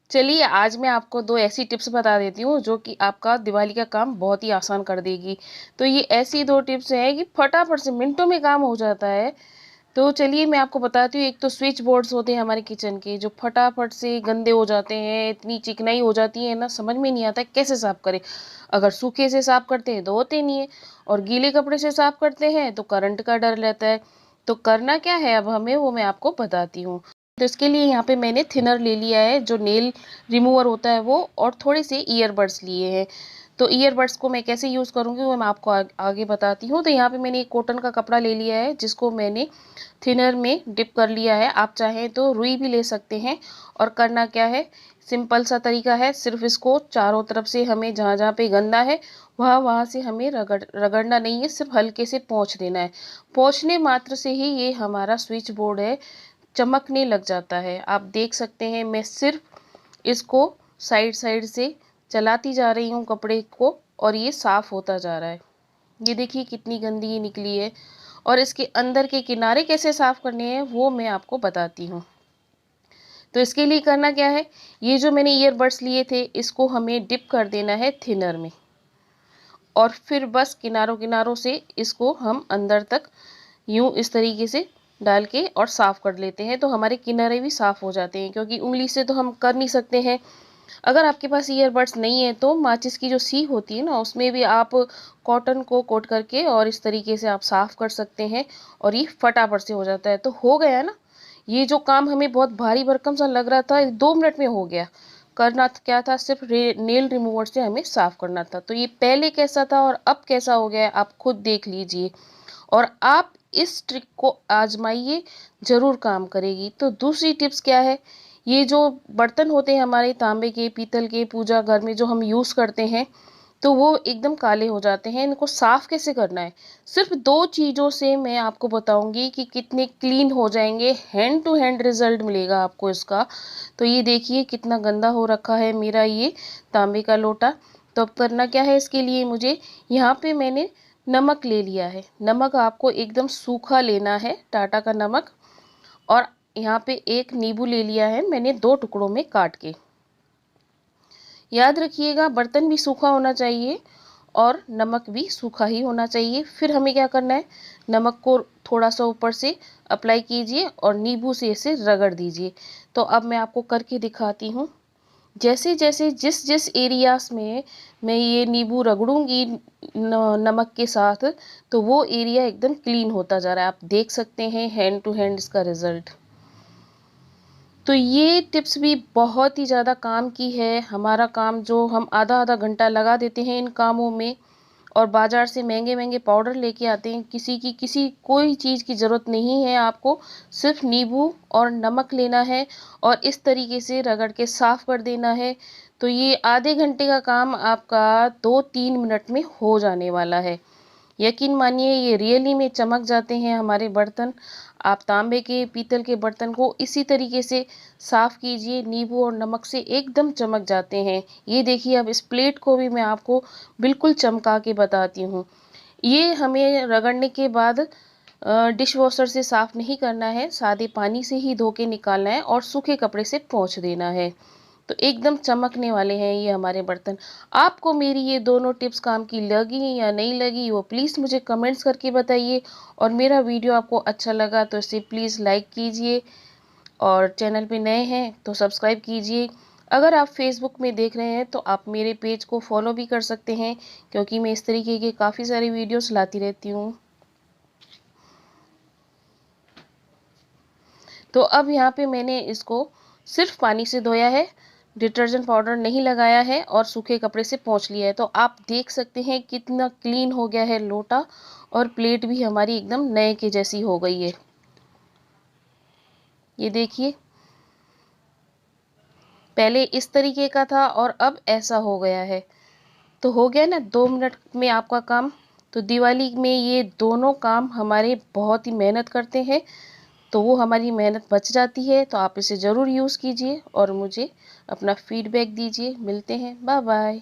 चलिए आज मैं आपको 2 ऐसी टिप्स बता देती हूँ जो कि आपका दिवाली का काम बहुत ही आसान कर देगी। तो ये ऐसी 2 टिप्स हैं कि फटाफट से मिनटों में काम हो जाता है। तो चलिए मैं आपको बताती हूँ, एक तो स्विच बोर्ड्स होते हैं हमारे किचन के जो फटाफट से गंदे हो जाते हैं, इतनी चिकनाई हो जाती है ना, समझ में नहीं आता कैसे साफ़ करें। अगर सूखे से साफ़ करते हैं तो होते नहीं है और गीले कपड़े से साफ़ करते हैं तो करंट का डर रहता है। तो करना क्या है अब हमें, वो मैं आपको बताती हूँ। तो इसके लिए यहाँ पे मैंने थिनर ले लिया है, जो नेल रिमूवर होता है वो, और थोड़े से ईयरबड्स लिए हैं। तो ईयरबड्स को मैं कैसे यूज़ करूँगी वो मैं आपको आगे बताती हूँ। तो यहाँ पे मैंने एक कॉटन का कपड़ा ले लिया है जिसको मैंने थिनर में डिप कर लिया है। आप चाहें तो रुई भी ले सकते हैं। और करना क्या है, सिंपल सा तरीका है, सिर्फ इसको चारों तरफ से हमें जहाँ जहाँ पे गंदा है वहाँ वहाँ से हमें रगड़ना नहीं है, सिर्फ हल्के से पोंछ देना है। पोंछने मात्र से ही ये हमारा स्विच बोर्ड है चमकने लग जाता है। आप देख सकते हैं मैं सिर्फ इसको साइड साइड से चलाती जा रही हूँ कपड़े को और ये साफ़ होता जा रहा है। ये देखिए कितनी गंदगी निकली है। और इसके अंदर के किनारे कैसे साफ़ करने हैं वो मैं आपको बताती हूँ। तो इसके लिए करना क्या है, ये जो मैंने ईयरबड्स लिए थे इसको हमें डिप कर देना है थिनर में और फिर बस किनारों किनारों से इसको हम अंदर तक यूँ इस तरीके से डाल के और साफ़ कर लेते हैं। तो हमारे किनारे भी साफ़ हो जाते हैं, क्योंकि उंगली से तो हम कर नहीं सकते हैं। अगर आपके पास ईयरबड्स नहीं है तो माचिस की जो सी होती है ना, उसमें भी आप कॉटन को कोट करके और इस तरीके से आप साफ़ कर सकते हैं और ये फटाफट से हो जाता है। तो हो गया ना, ये जो काम हमें बहुत भारी भरकम सा लग रहा था 2 मिनट में हो गया। करना क्या था, सिर्फ नेल रिमूवर से हमें साफ़ करना था। तो ये पहले कैसा था और अब कैसा हो गया है आप खुद देख लीजिए और आप इस ट्रिक को आजमाइए, ज़रूर काम करेगी। तो दूसरी टिप्स क्या है, ये जो बर्तन होते हैं हमारे तांबे के, पीतल के, पूजा घर में जो हम यूज़ करते हैं, तो वो एकदम काले हो जाते हैं। इनको साफ़ कैसे करना है, सिर्फ 2 चीज़ों से मैं आपको बताऊंगी कि कितने क्लीन हो जाएंगे। हैंड टू हैंड रिजल्ट मिलेगा आपको इसका। तो ये देखिए कितना गंदा हो रखा है मेरा ये तांबे का लोटा। तो अब करना क्या है, इसके लिए मुझे यहाँ पे मैंने नमक ले लिया है। नमक आपको एकदम सूखा लेना है, टाटा का नमक। और यहाँ पे एक नींबू ले लिया है मैंने 2 टुकड़ों में काट के। याद रखिएगा बर्तन भी सूखा होना चाहिए और नमक भी सूखा ही होना चाहिए। फिर हमें क्या करना है, नमक को थोड़ा सा ऊपर से अप्लाई कीजिए और नींबू से इसे रगड़ दीजिए। तो अब मैं आपको करके दिखाती हूँ। जैसे जैसे जिस जिस एरियाज में मैं ये नींबू रगड़ूंगी नमक के साथ, तो वो एरिया एकदम क्लीन होता जा रहा है। आप देख सकते हैं हैंड टू हैंड इसका रिजल्ट। तो ये टिप्स भी बहुत ही ज़्यादा काम की है। हमारा काम जो हम आधा आधा घंटा लगा देते हैं इन कामों में और बाज़ार से महंगे महंगे पाउडर लेके आते हैं, किसी कोई चीज़ की ज़रूरत नहीं है आपको। सिर्फ नींबू और नमक लेना है और इस तरीके से रगड़ के साफ़ कर देना है। तो ये आधे घंटे का काम आपका 2-3 मिनट में हो जाने वाला है। यकीन मानिए ये रियली में चमक जाते हैं हमारे बर्तन। आप तांबे के, पीतल के बर्तन को इसी तरीके से साफ़ कीजिए, नींबू और नमक से एकदम चमक जाते हैं। ये देखिए अब इस प्लेट को भी मैं आपको बिल्कुल चमका के बताती हूँ। ये हमें रगड़ने के बाद डिश वॉशर से साफ़ नहीं करना है, सादे पानी से ही धो के निकालना है और सूखे कपड़े से पोंछ देना है। तो एकदम चमकने वाले हैं ये हमारे बर्तन। आपको मेरी ये दोनों टिप्स काम की लगी या नहीं लगी वो प्लीज़ मुझे कमेंट्स करके बताइए। और मेरा वीडियो आपको अच्छा लगा तो इसे प्लीज़ लाइक कीजिए और चैनल पे नए हैं तो सब्सक्राइब कीजिए। अगर आप फेसबुक में देख रहे हैं तो आप मेरे पेज को फॉलो भी कर सकते हैं, क्योंकि मैं इस तरीके के काफ़ी सारी वीडियोस लाती रहती हूँ। तो अब यहाँ पे मैंने इसको सिर्फ पानी से धोया है, डिटर्जेंट पाउडर नहीं लगाया है और सूखे कपड़े से पोंछ लिया है। तो आप देख सकते हैं कितना क्लीन हो गया है लोटा और प्लेट भी हमारी एकदम नए के जैसी हो गई है। ये देखिए पहले इस तरीके का था और अब ऐसा हो गया है। तो हो गया ना 2 मिनट में आपका काम। तो दिवाली में ये दोनों काम हमारे बहुत ही मेहनत करते हैं, तो वो हमारी मेहनत बच जाती है। तो आप इसे ज़रूर यूज़ कीजिए और मुझे अपना फीडबैक दीजिए। मिलते हैं, बाय बाय।